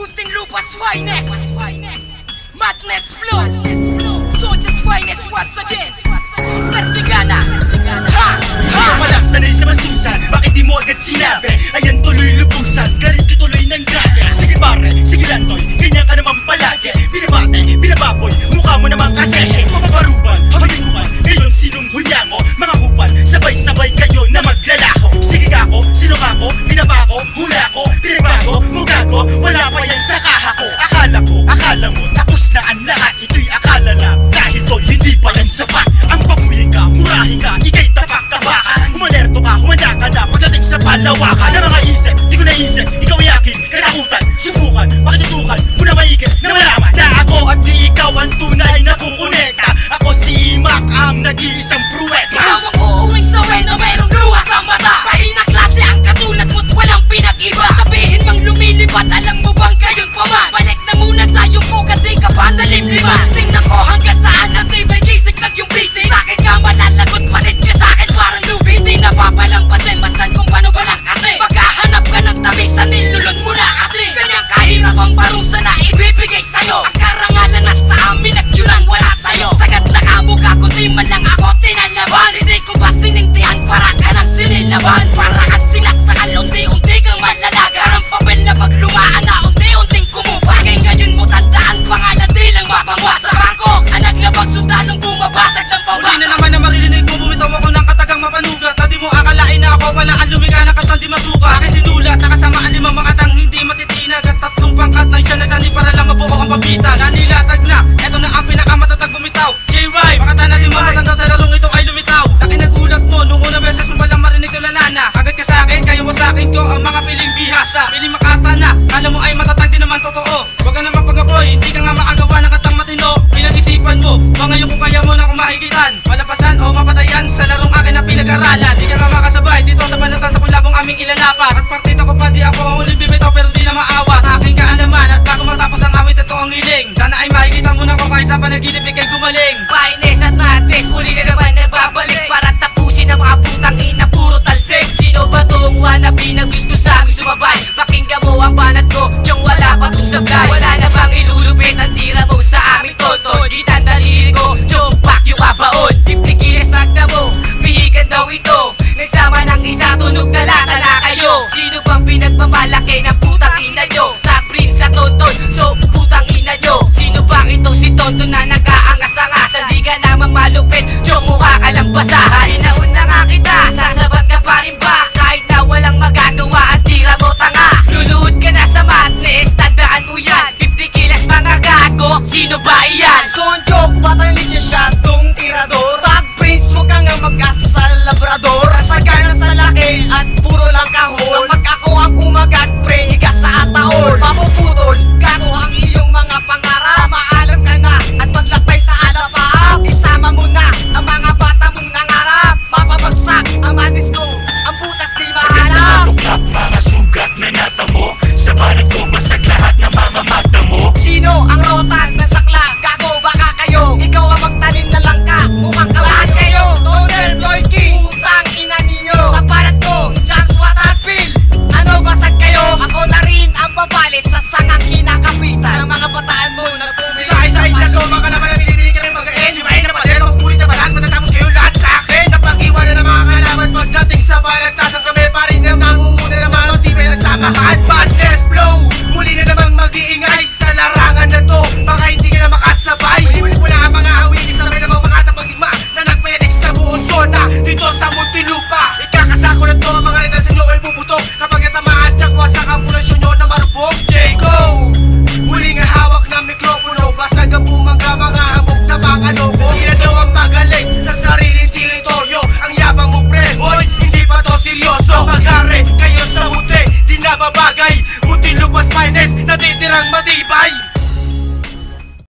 Muntinlupa's finest, Madness Flow, Soldiers finest once again, Vertigana. Malas na nais na mastusan, bakit di mo agad sinabi? Ayan tuloy lubusan, galit ka tuloy ng grabe. Sige pare, sige lantoy, ganyan ka naman palagi. Binabate, binababoy, mukha mo naman kasi mapaparuban, habiliuban, ngayon sinong hunyango? Mga kupal, sabay-sabay kayo na maglalako. Sige kako, sino kako, binabako, hula ko, binabago, mugago, wala pa yan sa kaha ko. Akala mo, tapos na ang lahat, ito'y akala lang. Dahil to, hindi pa yan sapat. Ang pamuyin ka, murahin ka, ikay tapak-tapakan. Umalerto ka, humanda ka na pagdating sa palawakan. Na mga isip, di ko naisip, ikaw ay aking katakutan. Subukan, pakitutukan, muna maigit na malaman na ako at di ikaw ang tunay na kukunekta. Ako si Mac, ang nag-iisang pruweta. Ikaw ang uuwing sawi na mayroong luha sa mata. Mahina klase ang katulad mo't walang pinag-iba. Sabihin mang lumilipat, alam mo bang gayon pa man? Balik na muna sa iyong bukas, di ka ba nalimlima? Tingnan ko hanggang saan ang may gisig nag yung busy. Sa'kin ka manalagot, palit ka sa'kin parang lubi. Di napapalampasin, masan kung paano ba lang kasi. Maghahanap ka ng tamisan, nilulon mo na kasi. Ganyang kahirap ang parusa na ibibigay sa'yo. Ang karangalan na sa amin, nagtsurang wala sa'yo. Sagad na kamukha, kundi man lang ako tinalaban. Hindi ko ba sinintihan, para ka ng sinilaban. Para ka sinasakal, unti-unti kang malalaga. Parang papel na paglumaan na unti-unting kumupa. Ngayon mo tandaan, pangalan di lang mapangwasak. Ako, ang naglabag sundalong bumabasag ng pambasa. Uli na naman na maririnig mo, bumitaw ako ng katagang mapanugat. At di mo akalain na ako pala ang lumika ng katang di masuka. Akin sinulat, nakasama ang limang mga tang hindi matitinag. At tatlong pangkat ng siya na sani para lang mabuo ang pabitan. Nanilatag na, eto na ang pinakamatatag bumitaw. J-Rhyme, makata natin mamatanggal sa larong ito ay lumitaw. Laki nagulat mo, nung una beses mo palang marinig tulala na. Agad ka sa'kin, kayo mo sa'kin ko ang mga piling bihasa. Piling makata na, kala mo ay matatag din naman totoo. Huwag ka naman pag-aboy, hindi ka nga makagawa ng katang matino. Pinag-isipan mo, ba ngayon kung kaya mo na kung mahigitan. Malapasan o mapatayan sa larong akin na pinag-aralan. Di ka nga makasabay dito sa banatan sa kulabong aming ilalapat. At partito ko pa di ako ang uling bibitaw pero di na maawat. Aking kaalaman at bago matapos ang awit ito ang hiling. Sana ay mahigitan mo na ko kahit sa panaginip ikay gumaling. Finest at madness, muli na naman nagbabalik. Para tapusin ang mga putang ina, puro talsik. Sino ba tong wannabe na gusto sa aming sumabay? Pakinggan mo ang banat ko, tiyong wala pa tong sablay. Wala na bang ilulupit ang tira mo sa aming toton? Kitang daliri ko, tiyong back yung abaon. 50 kilos magda mo, pihigan daw ito. Nagsama ng isa, tunog na lata na kayo. Sino bang pinagmamalaki ng putang ina nyo? Nag-bring sa tonton, so putang ina nyo. Sino bang ito si tonton na nag-aangas-angasan? Di ka naman malupit, tiyong mukha ka lang basahan. Hinaon na nga kita, sasabat ka pa rin ba? Kahit na walang magagawa at tira mo tanga. Luluhod ka na sa madness, tandaan mo yan. 50 kilos mga gago, sino ba iyan? Son joke, patay lisensyadong tirador. Tag prince, huwag ka nga mag-asa sa labrador. Sagana sa laki at puro lang kahol. Pag ako ang kumagat, pre, higa sa ataol. Mapuputol, gago ang iyong mga pangarap. Maalam ka na at maglakbay sa alapaap. Isama mo na ang mga bata mong nangarap. Mapabagsak ang madis ko, ang butas di mahalap. Sa tuklap, mga sugat na natamo. Sa banat ko, basag lahat na mga mata mo. Sino ang rotan na sakla? Gago baka kayo. Ikaw ang magtanim na langka, mukhang kabahan kayo. Toner, Floyd King, utang ina ninyo. Sa palat ko, Joshua Tagpil. Ano basag kayo? Ako na rin ang babalis sa sangang kinakapitan ng mga bataan mo na pumili. Sa-isay na ko, mga kalaman na pinininig ka rin mag-ain. Di ba yun na padero, mapulit na balaan. Matatapos kayo lahat sa akin. Napag-iwanan ng mga kalaman pagdating sa balagtasan kami pa rin ang nangunguna ng mga di ba nagsamahan. Madness Flow, muli na namang mag-iingay sa larangan na to. Baka hindi ka na makasabay. Huli mo na ang mga awitin sabay ng mga tapagdigma na nagpedik sa buong zona dito sa Muntinlupa. Ikakasako na to ang mga relasyon nyo ay bubutok kapag natamaan tsak wasak ang pulasyon nyo na marupok. J-Go! Muli nga hawak ng mikropono, basag ang bumangga mga hamog na mga loko. Hindi na daw ang magaling sa sariling teritoryo. Ang yabang mo pre, hoy, hindi pa to seryoso. Magare kayo sa muti, di nababagay. Muntinlupa's finest, natitirang matibay.